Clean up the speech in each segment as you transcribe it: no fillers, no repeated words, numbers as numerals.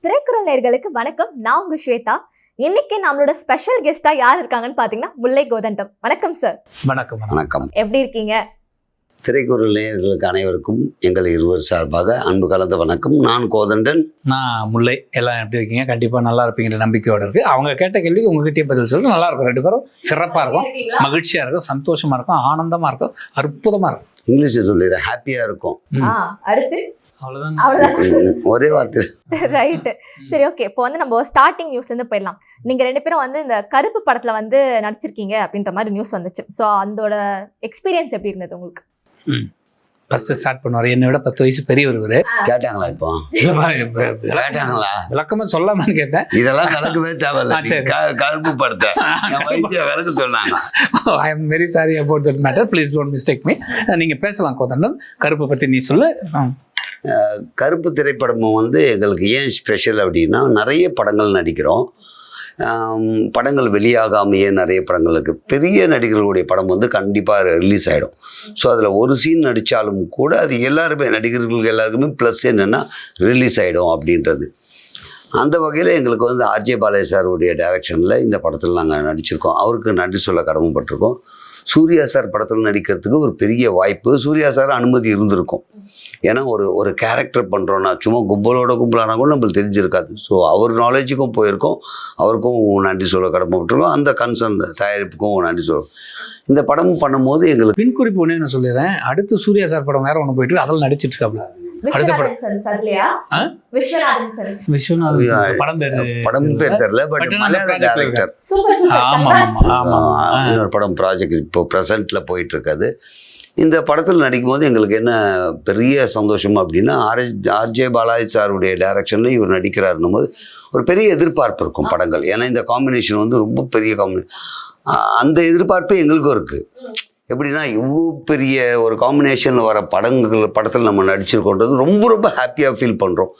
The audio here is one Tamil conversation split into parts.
திரைக்குறள் நேயர்களுக்கு வணக்கம். நான் உங்க ஸ்வேதா. இன்னைக்கு நம்மளோட ஸ்பெஷல் கெஸ்டா யார் இருக்காங்கன்னு பாத்தீங்கன்னா முல்லை கோதண்டம். வணக்கம் சார். வணக்கம். வணக்கம். எப்படி இருக்கீங்க? திரைக்குறள் நேயர்களுக்கு அனைவருக்கும் எங்கள் இருவர் சார்பாக அன்பு கலந்த வணக்கம். நான் கோதண்டன். நான் முல்லை. எல்லாம் எப்படி இருக்கீங்க? கண்டிப்பா நல்லா இருப்பீங்கிற நம்பிக்கையோட இருக்கு. அவங்க கேட்ட கேள்விக்கு உங்ககிட்டயே பதில் சொல்லிட்டு நல்லா இருக்கும். ரெண்டு பேரும் சிறப்பா இருக்கும், மகிழ்ச்சியா இருக்கும், சந்தோஷமா இருக்கும், ஆனந்தமா இருக்கும், அற்புதமா இருக்கும். இங்கிலீஷ்ல சொல்லிடுறேன், ஹாப்பியா இருக்கும். அடுத்து அவ்வளவுதான், ஒரே வார்த்தை. ரைட். சரி, ஓகே. இப்போ வந்து நம்ம ஸ்டார்டிங் நியூஸ்ல இருந்து போயிடலாம். நீங்க ரெண்டு பேரும் வந்து இந்த கருப்பு படத்துல வந்து நடிச்சிருக்கீங்க அப்படின்ற மாதிரி நியூஸ் வந்துச்சு. ஸோ அதோட எக்ஸ்பீரியன்ஸ் எப்படி இருந்தது உங்களுக்கு? ஃபர்ஸ்ட் ஸ்டார்ட் பண்ணுவார். என்னை விட 10 வயசு பெரியவர் இவரு. கேட்டாங்களா? இப்போ கேட்டாங்களா? விளக்கமா சொல்லாமான்னு கேட்டேன். இதெல்லாம் விளக்கவே தேவையில்ல. கருப்பு படத்தை விளக்க சொன்னாங்க. I am very sorry about that matter. Please don't mistake me. நீங்க பேசலாம் கோதண்டன். கருப்பு பத்தி நீ சொல்லு. கருப்பு திரைப்படம் வந்து எங்களுக்கு ஏன் ஸ்பெஷல் அப்படின்னா, நிறைய படங்கள் நடிக்கிறோம். படங்கள் வெளியாகாமையே நிறைய படங்களுக்கு பெரிய நடிகர்களுடைய படம் வந்து கண்டிப்பாக ரிலீஸ் ஆகிடும். ஸோ அதில் ஒரு சீன் நடித்தாலும் கூட அது எல்லாருமே நடிகர்களுக்கு எல்லாருக்குமே ப்ளஸ் என்னென்னா ரிலீஸ் ஆகிடும் அப்படின்றது. அந்த வகையில் எங்களுக்கு வந்து ஆர்ஜே பாலாஜி சாருடைய டைரக்ஷனில் இந்த படத்தில் நாங்கள் நடிச்சிருக்கோம். அவருக்கு நன்றி சொல்ல கடமைப்பட்டிருக்கோம். சூர்யா சார் படத்தில் நடிக்கிறதுக்கு ஒரு பெரிய வாய்ப்பு சூர்யா சார் அனுமதி இருந்திருக்கும். ஏன்னா ஒரு கேரக்டர் பண்ணுறோன்னா சும்மா கும்பலானா கூட நம்மளுக்கு தெரிஞ்சிருக்காது. ஸோ அவர் நாலேஜுக்கும் போயிருக்கோம், அவருக்கும் நன்றி சொல்ல கடமைப்பட்டிருக்கோம். அந்த கன்சர்ன் தயாரிப்புக்கும் நன்றி சொல்லுவோம். இந்த படம் பண்ணும்போது எங்களுக்கு பின் குறிப்பு ஒன்று என்ன சொல்லிடுறேன். அடுத்து சூர்யா சார் படம் வேற ஒன்று போயிட்டு அதில் நடிச்சிட்டு இருக்காப்ல. படம் பேர் தெரியல, பட் மலையாள டைரக்டர். இன்னொரு படம் ப்ராஜெக்ட் இப்போ ப்ரெசென்ட்ல போயிட்டு இருக்காது. இந்த படத்தில் நடிக்கும்போது எங்களுக்கு என்ன பெரிய சந்தோஷம் அப்படின்னா, ஆர்ஜே பாலாஜி சாருடைய டைரக்ஷனில் இவர் நடிக்கிறாருன்னும் போது ஒரு பெரிய எதிர்பார்ப்பு இருக்கும் படங்கள். ஏன்னா இந்த காம்பினேஷன் வந்து ரொம்ப பெரிய காம்பினேஷன். அந்த எதிர்பார்ப்பு எங்களுக்கும் இருக்குது. எப்படின்னா, இவ்வளோ பெரிய ஒரு காம்பினேஷனில் வர படத்தில் நம்ம நடிச்சிருக்கோன்றது ரொம்ப ரொம்ப ஹாப்பியாக ஃபீல் பண்ணுறோம்.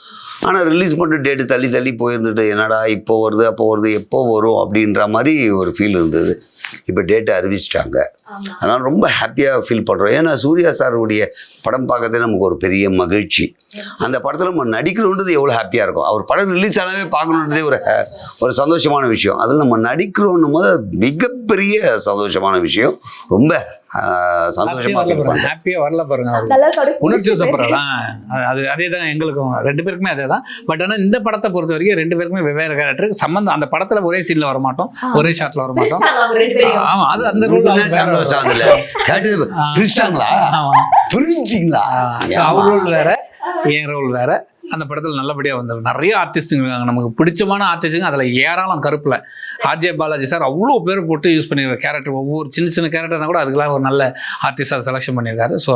ஆனால் ரிலீஸ் மட்டும் டேட்டு தள்ளி போயிருந்துட்டு என்னடா இப்போ வருது அப்போ வருது எப்போ வரும் அப்படின்ற மாதிரி ஒரு ஃபீல் இருந்தது. இப்போ டேட்டை அறிவிச்சிட்டாங்க. அதனால் ரொம்ப ஹாப்பியாக ஃபீல் பண்ணுறோம். ஏன்னா சூர்யா சாருடைய படம் பார்க்கறதே நமக்கு ஒரு பெரிய மகிழ்ச்சி. அந்த படத்தில் நம்ம நடிக்கிறோன்றது எவ்வளோ ஹாப்பியாக இருக்கும். அவர் படம் ரிலீஸ் ஆனாவே பார்க்கணுன்றதே ஒரு சந்தோஷமான விஷயம். அதில் நம்ம நடிக்கிறோன்னும் போது மிகப்பெரிய சந்தோஷமான விஷயம். ரொம்ப சந்தோஷமா ஹாப்பியா வரல பாருங்க. உணர்ச்சி அது அதேதான் எங்களுக்கும், ரெண்டு பேருக்குமே அதேதான். பட் ஆனால் இந்த படத்தை பொறுத்த வரைக்கும் ரெண்டு பேருக்குமே வெவ்வேறு கேரக்டர் சம்பந்தம். அந்த படத்துல ஒரே சீன்ல வர மாட்டோம், ஒரே ஷாட்ல வர மாட்டோம். ஆமா, அது அந்த அவர் ரோல் வேற, என் ரோல் வேற. அந்த படத்தில் நல்லபடியாக வந்தது. நிறைய ஆர்டிஸ்ட்டுங்க இருக்காங்க, நமக்கு பிடிச்சமான ஆர்டிஸ்ட்டுங்க. அதில் ஏராளம் கருப்பில் ஆர்ஜே பாலாஜி சார் அவ்வளோ பேர் போட்டு யூஸ் பண்ணியிருக்காரு. கேரக்டர் ஒவ்வொரு சின்ன கேரக்டர் தான் கூட அதுக்கெல்லாம் ஒரு நல்ல ஆர்டிஸ்டாக செலெக்ஷன் பண்ணியிருக்காரு. ஸோ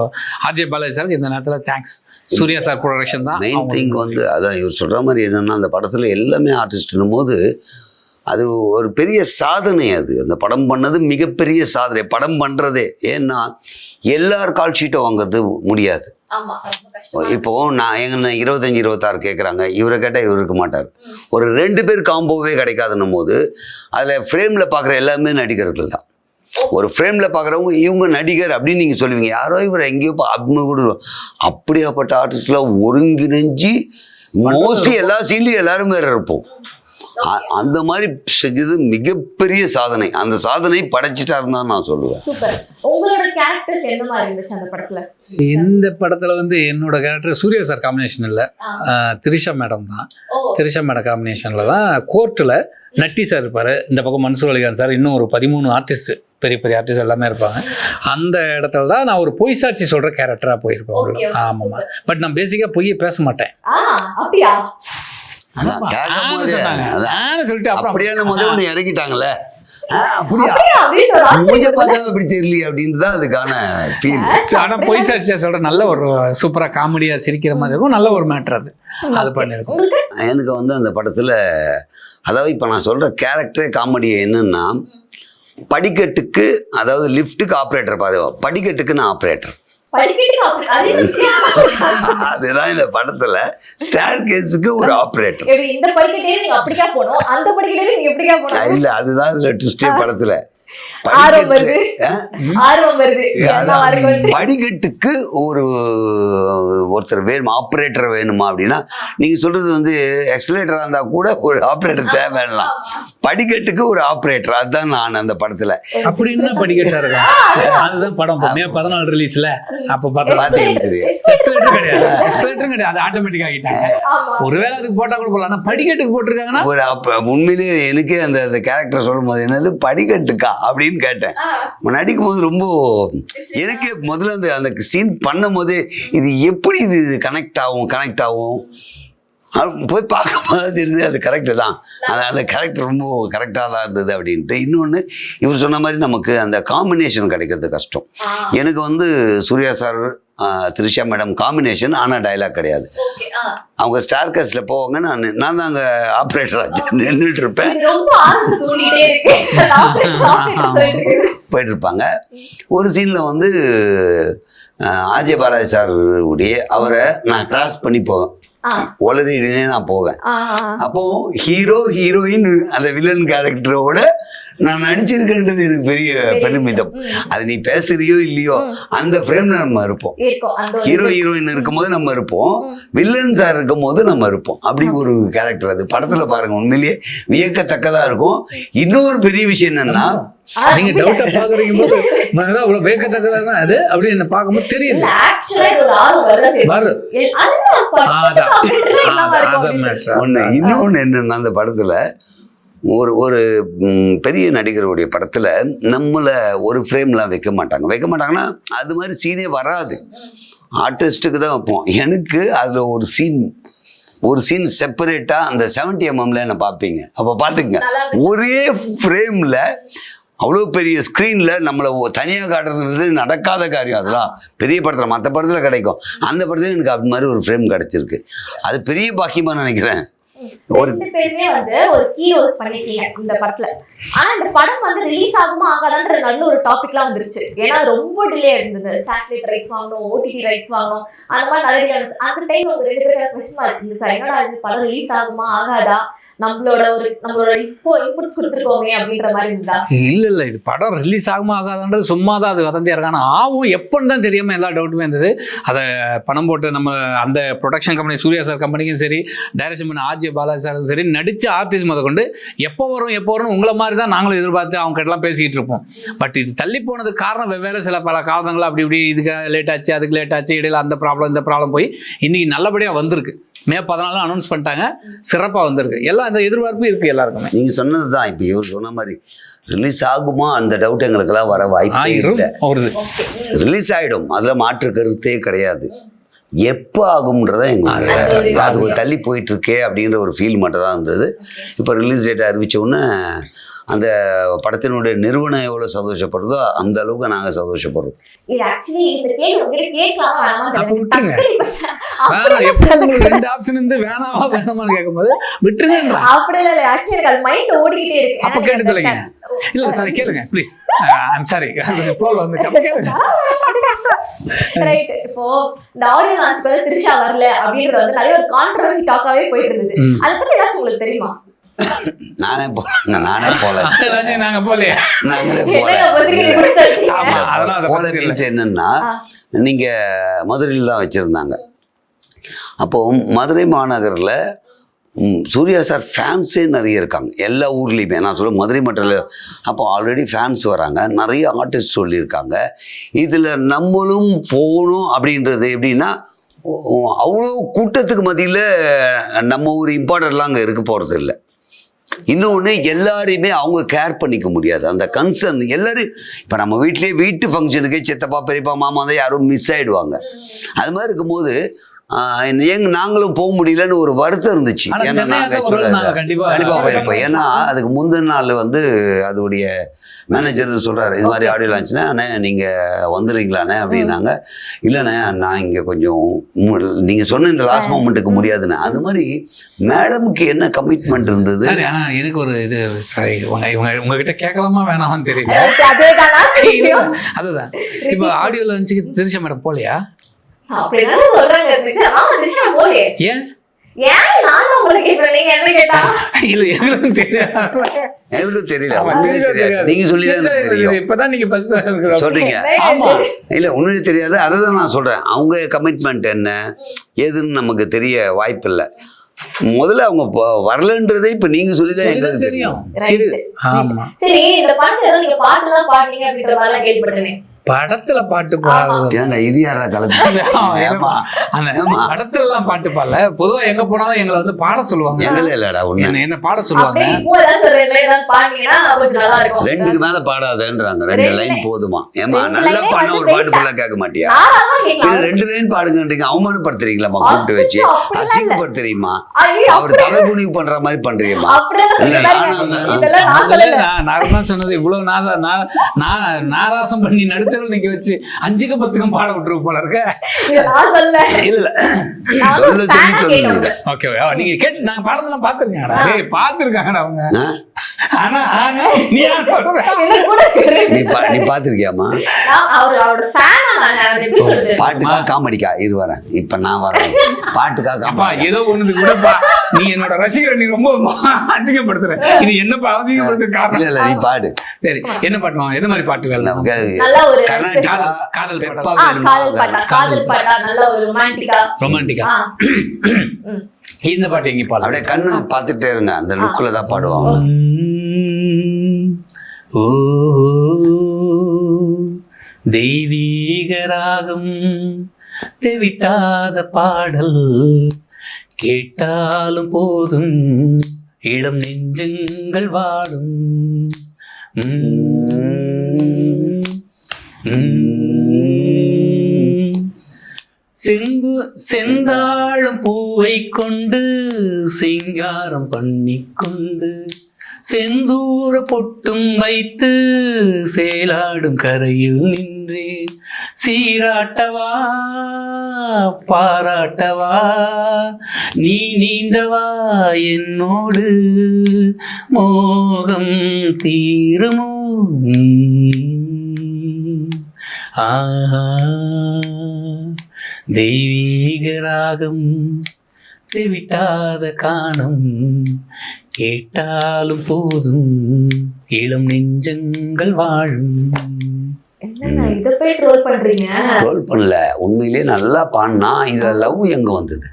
ஆர்ஜே பாலாஜி சாருக்கு இந்த நேரத்தில் தேங்க்ஸ். சூர்யா சார் ப்ரொடக்ஷன் தான் மெயின் திங். வந்து அதான் இவர் சொல்கிற மாதிரி என்னென்னா, அந்த படத்தில் எல்லாமே ஆர்டிஸ்ட்னும் போது அது ஒரு பெரிய சாதனை. அது அந்த படம் பண்ணது மிகப்பெரிய சாதனை. படம் பண்ணுறதே ஏன்னா எல்லார் கால் ஷீட்டை வாங்கிறது முடியாது. இப்போ நான் எங்க 25-26 கேட்குறாங்க, இவரை கேட்டால் இவர் இருக்க மாட்டார். ஒரு 2 பேர் காம்போவே கிடைக்காதுன்னும் போது அதில் ஃப்ரேமில் பார்க்குற எல்லாமே நடிகர்கள் தான். ஒரு ஃப்ரேமில் பார்க்குறவங்க இவங்க நடிகர் அப்படின்னு நீங்கள் சொல்லுவீங்க. யாரோ இவர் எங்கேயோ அப்படின்னு கூட. அப்படியாப்பட்ட ஆர்டிஸ்ட்லாம் ஒருங்கிணைஞ்சு மோஸ்ட்லி எல்லா சீன்லையும் எல்லாருமே இருப்போம். அந்த மாதிரி செஞ்சது மிகப்பெரிய சாதனை. அந்த சாதனை படைச்சிட்டாருன்னு தான் நான் சொல்லுவேன். இந்த படத்துல வந்து என்னோட கேரக்டர் சூர்யா சார் காம்பினேஷன் இல்லை, திரிஷா மேடம் தான். திரிஷா மேடம் காம்பினேஷன்ல தான் கோர்ட்டில் நட்டி சார் இருப்பார். இந்த பக்கம் மன்சூர் அலிகான் சார், இன்னும் ஒரு 13 ஆர்டிஸ்ட், பெரிய ஆர்டிஸ்ட் எல்லாமே இருப்பாங்க. அந்த இடத்துல தான் நான் ஒரு பொய் சாட்சி சொல்ற கேரக்டராக போயிருப்பேன். ஆமாம்மா. பட் நான் பேசிக்காக பொய்யை பேச மாட்டேன். இறக்கிட்டாங்கல்ல, பொய் சாட்சியா சொல்ற நல்ல ஒரு சூப்பரா காமெடியா சிரிக்கிற மாதிரி இருக்கும். நல்ல ஒரு மேட்டர் அது பண்ணிருக்கும். எனக்கு வந்து அந்த படத்துல, அதாவது இப்ப நான் சொல்ற கேரக்டரே காமெடி என்னன்னா, படிக்கட்டுக்கு, அதாவது லிஃப்ட்டுக்கு ஆப்ரேட்டர் பாருங்க, படிக்கட்டுக்கு நான் ஆப்ரேட்டர். அதுதான் இந்த படத்துல ஸ்டேர் கேஸுக்கு ஒரு ஆப்ரேட்டர். இல்ல, அதுதான் இதுல ட்விஸ்டே படத்துல. ஆர்வம் வருது ஆர்வம் வருது என்னவா இருக்கும்? படிக்கட்டுக்கு ஒருத்தர் வேணுமா, ஆப்ரேட்டர் வேணுமா அப்படின்னா நீங்க சொல்றது வந்து எக்ஸலேட்டரா இருந்தா கூட ஒரு ஆப்ரேட்டர் தேவையில்லாம், படிக்கட்டுக்கு ஒரு ஆப்ரேட்டர். அதுதான் நான் அந்த படத்துல. அப்படின்னு படிக்கட்டா இருக்கா? அதுதான் படம் மே 14 ரிலீஸ்ல. அப்ப பாத்தீங்க எஸ்கலேட்டரும் கிடையாது, அது ஆட்டோமேட்டிக் ஆகிட்டாங்க. ஒருவேளை அதுக்கு போட்டா கூட போடலாம். ஆனா படிக்கட்டுக்கு போட்டிருக்காங்கன்னா உண்மையிலேயே எனக்கே அந்த கேரக்டர் சொல்லும் போது என்னது படிக்கட்டுக்கா அப்படின்னு கேட்டேன். நடிக்கும் போது ரொம்ப எனக்கு முதல்ல அந்த சீன் பண்ணும் போது இது எப்படி இது கனெக்ட் ஆகும் போய் பார்க்கும்போது தெரியுது அது கரெக்டு தான். அந்த கேரக்டர் ரொம்ப கரெக்டாக தான் இருந்தது அப்படின்ட்டு. இன்னொன்று இவர் சொன்ன மாதிரி நமக்கு அந்த காம்பினேஷன் கிடைக்கிறது கஷ்டம். எனக்கு வந்து Suriya sir Trisha madam combination, ஆனால் டைலாக் கிடையாது. அவங்க ஸ்டார் காஸ்ட்ல போவாங்க, நான் தான் அங்கே ஆப்ரேட்டராக நின்றுட்டு இருப்பேன். போயிட்டு இருப்பாங்க. ஒரு சீனில் வந்து ஆர்ஜே பாலாஜி சார் உடைய அவரை நான் கிராஸ் பண்ணி போவேன், ஒளரிடனே நான் போவேன். அப்போ ஹீரோயின் அந்த வில்லன் கேரக்டரோட நான் நடிச்சிருக்கேன்றது எனக்கு பெரிய பெருமிதம். அது நீ பேசுறியோ இல்லையோ அந்த ஃப்ரேம்ல நம்ம இருப்போம். ஹீரோயின் இருக்கும்போது நம்ம இருப்போம், வில்லன் சார் இருக்கும் போது நம்ம இருப்போம். அப்படி ஒரு கேரக்டர் அது படத்துல பாருங்க, உண்மையிலேயே வியக்கத்தக்கதா இருக்கும். இன்னொரு பெரிய விஷயம் என்னன்னா, நீங்க டவுட்டா பாக்குறீங்க போது அவ்வளவு வேகத்தக்கதான் அது அப்படி என்ன பார்க்கும்போது தெரியுது. இன்னொன்னு என்னன்னா, அந்த படத்துல ஒரு பெரிய நடிகருடைய படத்துல நம்மளை ஒரு ஃப்ரேம்லாம் வைக்க மாட்டாங்கன்னா அது மாதிரி சீனே வராது. ஆர்டிஸ்ட்டுக்கு தான் வைப்போம். எனக்கு அதுல ஒரு சீன் செப்பரேட்டாக அந்த 70mm என்ன பார்ப்பீங்க. அப்போ பார்த்துங்க, ஒரே ஃப்ரேமில் அவ்வளோ பெரிய ஸ்க்ரீனில் நம்மளை தனியாக காட்டுறது நடக்காத காரியம். அதெல்லாம் பெரிய படத்தில், மற்ற படத்தில் கிடைக்கும், அந்த படத்தில் எனக்கு அது மாதிரி ஒரு ஃப்ரேம் கிடைச்சிருக்கு. அது பெரிய பாக்கியமாக நினைக்கிறேன். ரெண்டு பேருமே வந்து ஒரு ஹீரோஸ் பண்ணிருக்கீங்க இந்த படத்துல. ஆனா இந்த படம் வந்து ரிலீஸ் ஆகுமா ஆகாதான்ற நல்ல ஒரு டாபிக்லாம் வந்துருச்சு. ஏன்னா ரொம்ப டிலே இருந்தது. சேட்டலைட் ரைட்ஸ் வாங்கணும், ஓடிடி ரைட்ஸ் வாங்கணும், அந்த மாதிரி நிறைய டிலே வந்துச்சு. அந்த டைம் உங்க ரெண்டு பேருக்கு கொஸ்டின் மார்க் இருந்துச்சு, என்னடா இது படம் ரிலீஸ் ஆகுமா ஆகாதா, நம்மளோட இன்புட்ஸ் கொடுத்துருக்கோமே அப்படின்ற மாதிரி இருந்தா? இல்ல இது படம் ரிலீஸ் ஆகுமா ஆகாதான்றது சும்மா தான் அது வதந்தியா இருக்காங்க. ஆகும் எப்பன்னு தான் தெரியாம எல்லா டவுட்டுமே இருந்தது. அதை பணம் போட்டு நம்ம அந்த ப்ரொடக்ஷன் கம்பெனி சூர்யா சார் கம்பெனிக்கும் சரி, டைரக்ஷன் பண்ண ஆர்ஜே பாலாஜி சாரும் சரி, நடிச்ச ஆர்டிஸ்ட் முத கொண்டு எப்போ வரும் உங்களை மாதிரி தான் நாங்களும் எதிர்பார்த்து அவங்க கிட்டலாம் பேசிக்கிட்டு இருப்போம். பட் இது தள்ளி போனதுக்கு காரணம் வெவ்வேறு சில பல காரணங்கள். அப்படி இப்படி இதுக்கு லேட் ஆச்சு, அதுக்கு லேட் ஆச்சு, இடையில அந்த ப்ராப்ளம் இந்த ப்ராப்ளம் போய் இன்னைக்கு நல்லபடியாக வந்திருக்கு. மே 14 அனௌன்ஸ் பண்ணிட்டாங்க, சிறப்பாக வந்திருக்கு. எல்லாம் அந்த எதிர்பார்ப்பு இருக்குது எல்லாருக்குமே. நீங்கள் சொன்னது தான். இப்போ இவர் சொன்ன மாதிரி ரிலீஸ் ஆகுமா அந்த டவுட் எங்களுக்கெல்லாம் வர வாய்ப்பே இல்லை. ரிலீஸ் ஆகிடும், அதில் மாற்று கருத்தே கிடையாது. எப்போ ஆகும்ன்றத எங்களுக்கு அது தள்ளி போயிட்டுருக்கே அப்படின்ற ஒரு ஃபீல் மட்டும் தான் இருந்தது. இப்போ ரிலீஸ் டேட்டை அறிவித்தோன்னே அந்த படத்தினுடைய நிறுவனம் எவ்வளோ சந்தோஷப்படுறதோ அந்த அளவுக்கு நாங்கள் சந்தோஷப்படுறோம். இது ஆக்சுவலி இந்த கேள்வி உங்களுக்கு கேட்கலாமா வேணாமான்னு ரெண்டு ஆப்ஷன் இருந்து வேணாமான்னு கேட்கும்போது விட்டுருங்க. அப்படி இல்லை, ஆக்சுவலி எனக்கு அது மைண்ட்ல ஓடிக்கிட்டே இருக்கு. அப்போ கேட்டு சொல்லுங்க. இல்ல சாரி கேளுங்க ப்ளீஸ். ஐம் சாரி, போல் வந்து கேளுங்க. ரைட். இப்போ இந்த ஆடியோ லான்ச்க்கு வந்து த்ரிஷா வரல அப்படின்றது வந்து நிறைய ஒரு கான்ட்ரோவர்சி டாக்காவே போயிட்டு இருந்தது. அதை பத்தி ஏதாச்சும் உங்களுக்கு தெரியுமா? நானே போல நாங்க போலையே போல மீன்ஸ் என்னன்னா, நீங்க மதுரையில் தான் வச்சிருந்தாங்க. அப்போ மதுரை மாநகரில் சூர்யா சார் ஃபேன்ஸே நிறைய இருக்காங்க எல்லா ஊர்லேயுமே. நான் சொல்ல மதுரை மட்டும் இல்லை, அப்போ ஆல்ரெடி ஃபேன்ஸ் வராங்க, நிறைய ஆர்டிஸ்ட் சொல்லியிருக்காங்க. இதில் நம்மளும் போகணும் அப்படின்றது எப்படின்னா, அவ்வளோ கூட்டத்துக்கு மத்தியில் நம்ம ஒரு இம்பார்ட்டன்ட்லாம் அங்கே இருக்க போகிறது இல்லை. இன்னொன்று, எல்லாரையுமே அவங்க கேர் பண்ணிக்க முடியாது. அந்த கன்சர்ன் எல்லாரும் இப்போ நம்ம வீட்லேயே வீட்டு ஃபங்க்ஷனுக்கே சித்தப்பா பெரியப்பா மாமா தான் யாரும் மிஸ் ஆகிடுவாங்க. அது மாதிரி இருக்கும்போது நாங்களும் போக முடியலன்னு ஒரு வருத்தம் இருந்துச்சு. ஏன்னா நாங்கள் கண்டிப்பாக போயிருப்போம். ஏன்னா அதுக்கு முந்தின நாள் வந்து அதோடைய மேனேஜர் சொல்கிறாரு, இது மாதிரி ஆடியோ லான்ச்னா அண்ணே நீங்கள் வந்துடுறீங்களாண்ணே அப்படின்னாங்க. இல்லைண்ணே நான் இங்கே கொஞ்சம் நீங்கள் சொன்ன இந்த லாஸ்ட் மொமெண்ட்டுக்கு முடியாதுண்ணே. அது மாதிரி மேடமுக்கு என்ன கமிட்மெண்ட் இருந்தது. ஆனால் எனக்கு ஒரு இது சாரி, உங்ககிட்ட கேட்கலாமா வேணாமான்னு தெரியல. அதுதான் இப்போ ஆடியோ லான்ச்சுக்கு த்ரிஷா மேடம் போகலையா? ஏன் ஏன் நானும் உங்களை கேட்கிறேன், நீங்க என்ன கேட்டா? இல்ல எங்களுக்கும் தெரியாது. எங்களுக்கு தெரியல, ஆமா, உண்மையிலே serious தெரியாது. தெரியாது. நீங்க சொல்லி தான் எனக்கு தெரியும். இப்பதான் நீங்க first சொல்றீங்க. ஆமா. இல்ல உண்மையிலே தெரியாது, அதை தான் நான் சொல்றேன். அவங்க கமிட்மெண்ட் என்ன ஏதுன்னு நமக்கு தெரிய வாய்ப்பு இல்லை. முதல்ல அவங்க வரலன்றதே இப்ப நீங்க சொல்லிதான் எங்களுக்கு தெரியும். தெரியும். Right. ஆமா. சரி, இந்த படத்துல ஏதோ நீங்க பாட்டு எல்லாம் பாடுறீங்க அப்படின்ற மாதிரி எல்லாம் கேள்விப்பட்டேன். படத்துல பாட்டு பாடுறது ஏன்டா இது யாரா கலந்து? ஏமா ஏமா படத்துல எல்லாம் பாட்டு பாடல. பொதுவா எங்க போனாலும் எங்களை வந்து பாட சொல்லுவாங்க. எங்களே இல்லடா ஒண்ணு. என்ன பாட சொல்லுவாங்க. அப்படியே இப்போ ஏதாவது சொல்றீங்களா, ஏதாவது பாடுனீங்கன்னா கொஞ்சம் நல்லா இருக்கும். ரெண்டுக்கு மேல பாடாதேன்றாங்க. 2 லைன் போதுமா? ஏமா ரெண்டு நல்லா line பாடின ஒரு வந்து பாட்டு ஃபுல்லா கேட்க மாட்டியா? தாராளமா கேட்கலாம். இது 2 லைன் பாடுங்கன்றீங்க. அவமானப்படுத்துறீங்களாமா கூப்பிட்டு வச்சு? அச்சச்சோ, அப்படிலாம் இல்ல. அசிங்கப்படுத்துறீமா? ஐயோ, அவர் தலை குனிவு பண்ற மாதிரி பண்றீங்கம்மா. அப்படியெல்லாம் இல்ல, சொல்லிட்டாருங்க. இதெல்லாம் நான் சொல்லல. நான் தான் சொன்னது. இவ்வளவு நாராசம் பண்ணி நடுத்தரவு நிக்க வச்சு 5க்கு 10க்கும் பாட விட்டுருக்கு போல இருக்க. இதை நான் சொல்லல. இல்ல நான் சொல்ல ஒரு சொல்லி fan ஆ சொல்லுங்க. கேட்டேன். ஓகே நீங்க கேட்டு நாங்க பாடலாம் பாத்துருக்கீங்கடா. ஏய் பாத்துருக்காங்கடா அவங்க. ஆ? ஆனா நீ யார் சொல்ற? என்ன கூட நீ பாத்திருக்கியாமா? நான் அவரோட ஃபேனா நான் அதை எப்படி சொல்றது? பாட்டுக்கா காமெடிக்கா? இரு வரேன். இப்ப நான் வரேன். பாட்டுக்கா அப்பா காமெடி? ஏதோ ஒண்ணுது கூடப்பா, நீ என்னோட ரசிகரை நீ ரொம்ப அசிங்கப்படுத்துற. இது என்னப்பா அசிங்கப்படுத்துற இல்ல காரணம்? இல்ல நீ பாடு. சரி என்ன பாடணும்? எந்த மாதிரி பாட்டுகள்? நமக்கு நல்ல ஒரு கர்நாடகா காதல் பெப்பா பாடல். வேணுமா? காதல் பாட்டா, காதல் பாட்டா, நல்ல ஒரு ரொமான்டிக்கா. ரொமான்டிக்கா. இந்த பாட்டு எங்க பாடலாம்? அப்படியே கண்ணு பார்த்துட்டே இருங்க. அந்த லுக்ல தான் பாடுவாங்க. ஓ தெய்வீக ராகம் தெவிட்டாத பாடல் கேட்டாலும் போதும் இளம் நெஞ்சங்கள் வாடும். செந்தாழம் பூவை கொண்டு சிங்காரம் பண்ணிக்கொண்டு செந்தூர பொட்டும் வைத்து சேலாடும் கரையில் நின்றேன். சீராட்டவா பாராட்டவா நீ நீந்தவா என்னோடு மோகம் தீருமோ. ஆஹா தெய்வீக ராகம் தெவிட்டாத காணம் கேட்டாலும் போதும் இளம் நெஞ்சங்கள் வாழும். என்னங்க இத போய் ட்ரோல் பண்றீங்க? ரோல் பண்ணல, உண்மையிலேயே நல்லா பாடினா. இதுல லவ் எங்க வந்தது?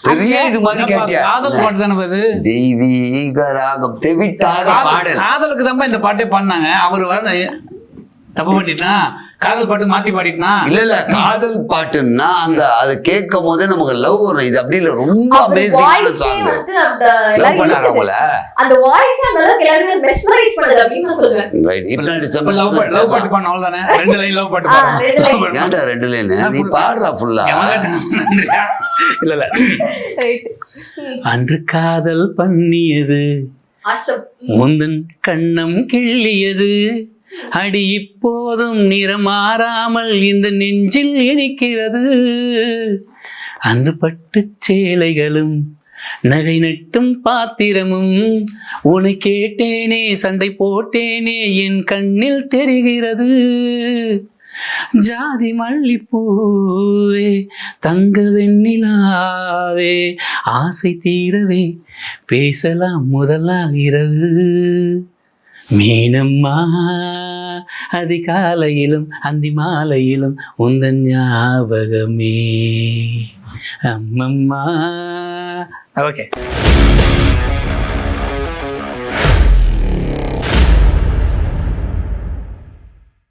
பெரிய இது மாதிரி கேட்டியா? காதல் பாட்டு தானே அது. தெய்வீக ராகம் தெவிட்டாத பாடல். காதலுக்கு தான் இந்த பாட்டே பாடினாங்க. அவர் வர தப்பு பண்ணிட்டா காதல் பாட்டு மாத்தி பாடிட்டா. இல்ல காதல் பாட்டுன்னா அந்த அதை கேட்கும் போதே நமக்கு லவ் வரும். இது அப்படி இல்ல, ரொம்ப அவர் அமேசிங்கான voice-ஏ சாங். வந்து அந்த லவ் எல்லாரும் பண்ணாரு இருக்குது. அவங்கள. அந்த வாய்ஸ் அந்த அளவுக்கு எல்லாரும் மெஸ்மரைஸ் பண்ணுது அப்படின்னு நான் சொல்றேன். ரைட். இப்ப லவ் பாட்டு பாடணும் அவ்வளவுதானே. 2 லைன் லவ் பாட்டு பாடணும். 2 line. ஏன்டா 2 லைன்? நீ பாடுறா ஃபுல்லா. இல்ல இல்ல Right. அன்று காதல் பண்ணியது Awesome. முந்தன் கண்ணம் கிள்ளியது அடி இப்போதும் நிறம் மாறாமல் இந்த நெஞ்சில் இனிக்கிறது. அன்று பட்டு சேலைகளும் நகை நட்டும் பாத்திரமும் உன்னை கேட்டேனே சண்டை போட்டேனே என் கண்ணில் தெரிகிறது. ஜாதி மல்லிப்பூவே தங்க வெண்ணிலாவே ஆசை தீரவே பேசலாம் முதல் நாள் இரவு. மீனம்மா அதிகாலையிலும் அந்தி மாலையிலும் உந்தன் ஞாபகமே அம்மம்மா. ஓகே